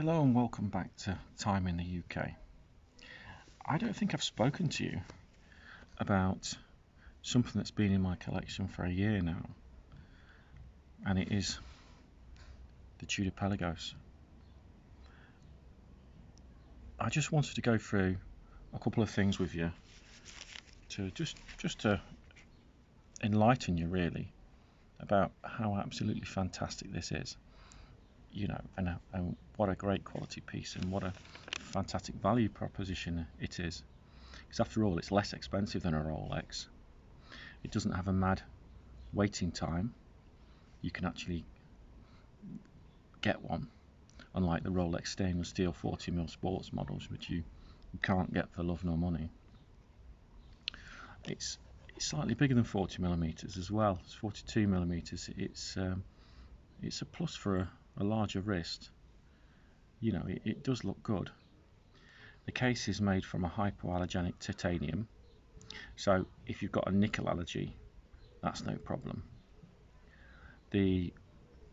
Hello and welcome back to Time in the UK. I don't think I've spoken to you about something that's been in my collection for a year now, and it is the Tudor Pelagos. I just wanted to go through a couple of things with you to just to enlighten you really about how absolutely fantastic this is, and what a great quality piece and what a fantastic value proposition it is, because after all it's less expensive than a Rolex. It doesn't have a mad waiting time. You can actually get one, unlike the Rolex stainless steel 40mm sports models, which you can't get for love nor money. It's slightly bigger than 40mm as well. It's 42mm. It's a plus for a larger wrist. It does look good. The case is made from a hypoallergenic titanium, so if you've got a nickel allergy, that's no problem. The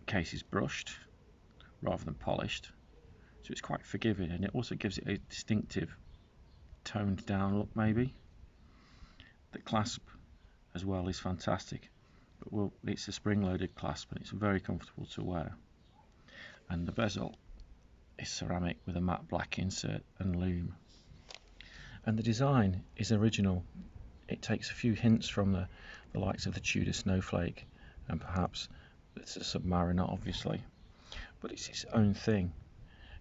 case is brushed rather than polished, so it's quite forgiving, and it also gives it a distinctive toned down look maybe. The clasp as well is fantastic, but it's a spring loaded clasp and it's very comfortable to wear. And the bezel is ceramic with a matte black insert and lume. And the design is original. It takes a few hints from the likes of the Tudor Snowflake, and perhaps it's a Submariner obviously, but it's its own thing.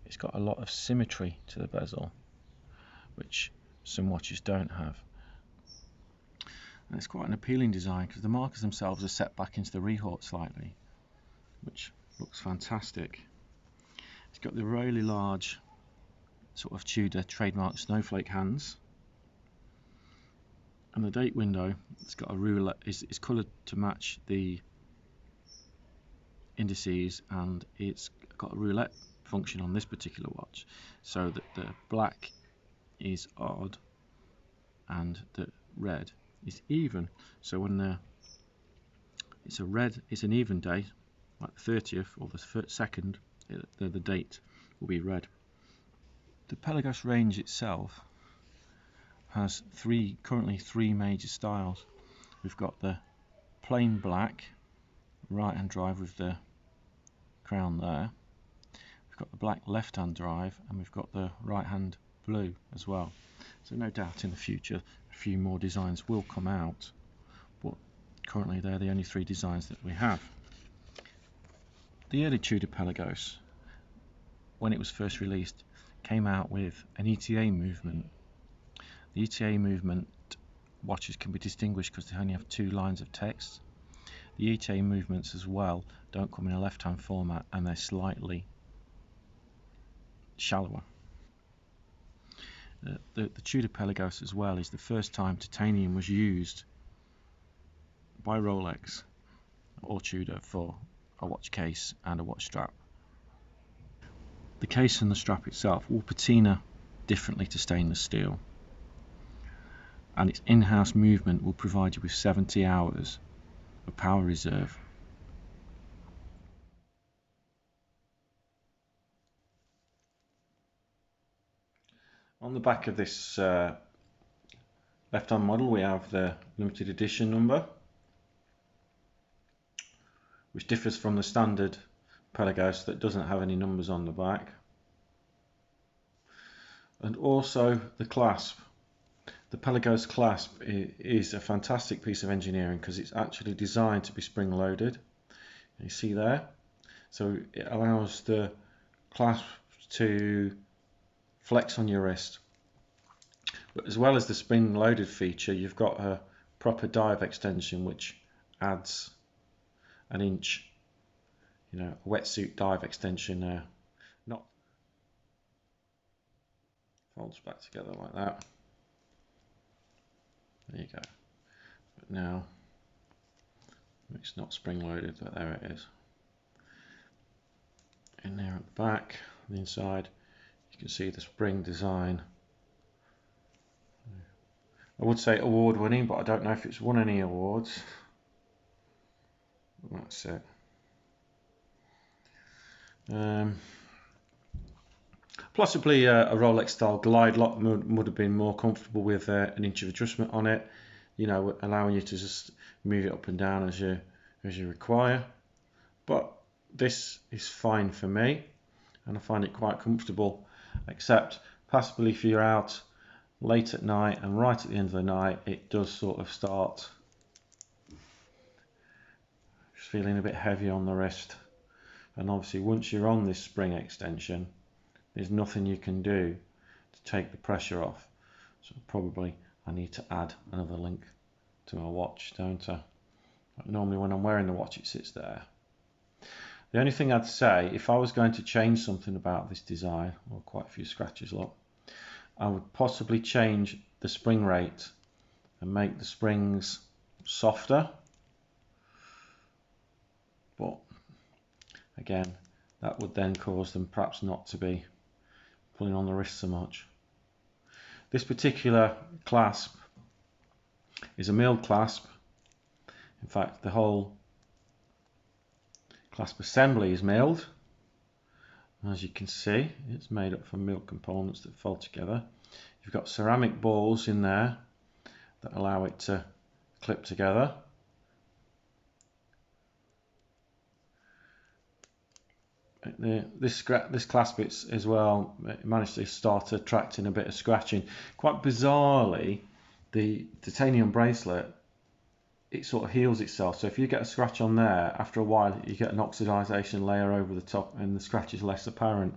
It's got a lot of symmetry to the bezel, which some watches don't have. And it's quite an appealing design because the markers themselves are set back into the rehaut slightly, which looks fantastic. It's got the really large sort of Tudor trademark snowflake hands, and the date window, it's got a roulette, is coloured to match the indices, and it's got a roulette function on this particular watch, so that the black is odd and the red is even. So when it's an even day, like the 30th or the 2nd, the date will be red. The Pelagos range itself has currently three major styles. We've got the plain black right hand drive with the crown there. We've got the black left hand drive, and we've got the right hand blue as well. So no doubt in the future a few more designs will come out, but currently they're the only three designs that we have. The early Tudor Pelagos, when it was first released, came out with an ETA movement. The ETA movement watches can be distinguished because they only have two lines of text. The ETA movements as well don't come in a left-hand format, and they're slightly shallower. The Tudor Pelagos as well is the first time titanium was used by Rolex or Tudor for a watch case and a watch strap. The case and the strap itself will patina differently to stainless steel, and its in-house movement will provide you with 70 hours of power reserve. On the back of this left-hand model we have the limited edition number, which differs from the standard Pelagos that doesn't have any numbers on the back. And also the clasp. The Pelagos clasp is a fantastic piece of engineering because it's actually designed to be spring loaded. You see there? So it allows the clasp to flex on your wrist. But as well as the spring loaded feature, you've got a proper dive extension which adds an inch, a wetsuit dive extension there. Not folds back together like that. There you go. But now it's not spring loaded, but there it is. In there at the back, on the inside, you can see the spring design. I would say award winning, but I don't know if it's won any awards. That's it. Possibly a Rolex style glide lock would have been more comfortable with an inch of adjustment on it, you know, allowing you to just move it up and down as you require. But this is fine for me, and I find it quite comfortable, except possibly if you're out late at night and right at the end of the night, it does sort of start just feeling a bit heavy on the wrist. And obviously once you're on this spring extension, there's nothing you can do to take the pressure off. So probably I need to add another link to my watch, don't I? But normally when I'm wearing the watch, it sits there. The only thing I'd say, if I was going to change something about this design, or quite a few scratches, look, I would possibly change the spring rate and make the springs softer. But again, that would then cause them perhaps not to be pulling on the wrist so much. This particular clasp is a milled clasp. In fact, the whole clasp assembly is milled. As you can see, it's made up from milled components that fold together. You've got ceramic balls in there that allow it to clip together. This clasp as well, it managed to start attracting a bit of scratching. Quite bizarrely, the titanium bracelet, it sort of heals itself. So if you get a scratch on there, after a while you get an oxidization layer over the top and the scratch is less apparent.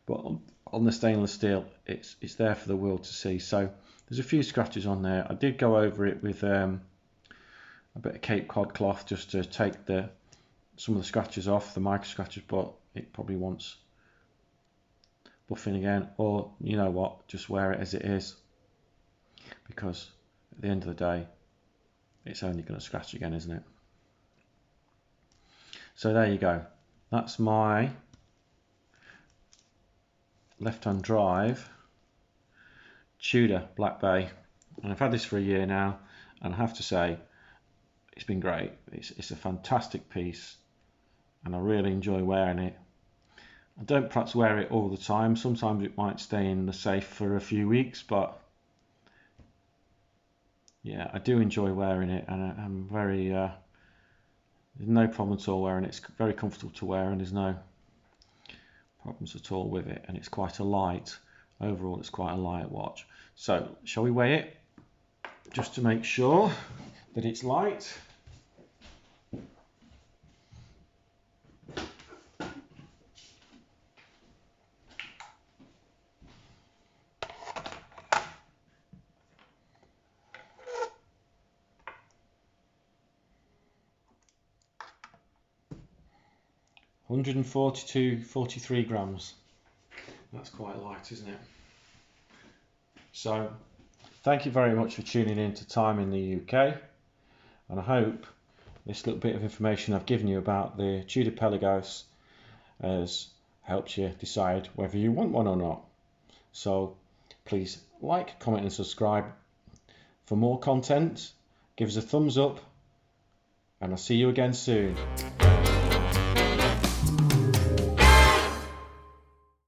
But on the stainless steel, it's there for the world to see. So there's a few scratches on there. I did go over it with a bit of Cape Cod cloth just to take some of the scratches off, the micro scratches, but it probably wants buffing again. Or you know what, just wear it as it is, because at the end of the day, it's only going to scratch again, isn't it? So there you go. That's my left-hand drive Tudor Black Bay, and I've had this for a year now, and I have to say it's been great. It's a fantastic piece, and I really enjoy wearing it. I don't perhaps wear it all the time. Sometimes it might stay in the safe for a few weeks, but yeah, I do enjoy wearing it, and I'm very there's no problem at all wearing it. It's very comfortable to wear, and there's no problems at all with it, and it's quite a light, overall it's quite a light watch. So shall we weigh it just to make sure that it's light? $142.43 grams. That's quite light, isn't it? So thank you very much for tuning in to Time in the UK, and I hope this little bit of information I've given you about the Tudor Pelagos has helped you decide whether you want one or not. So please like, comment and subscribe for more content. Give us a thumbs up, and I'll see you again soon.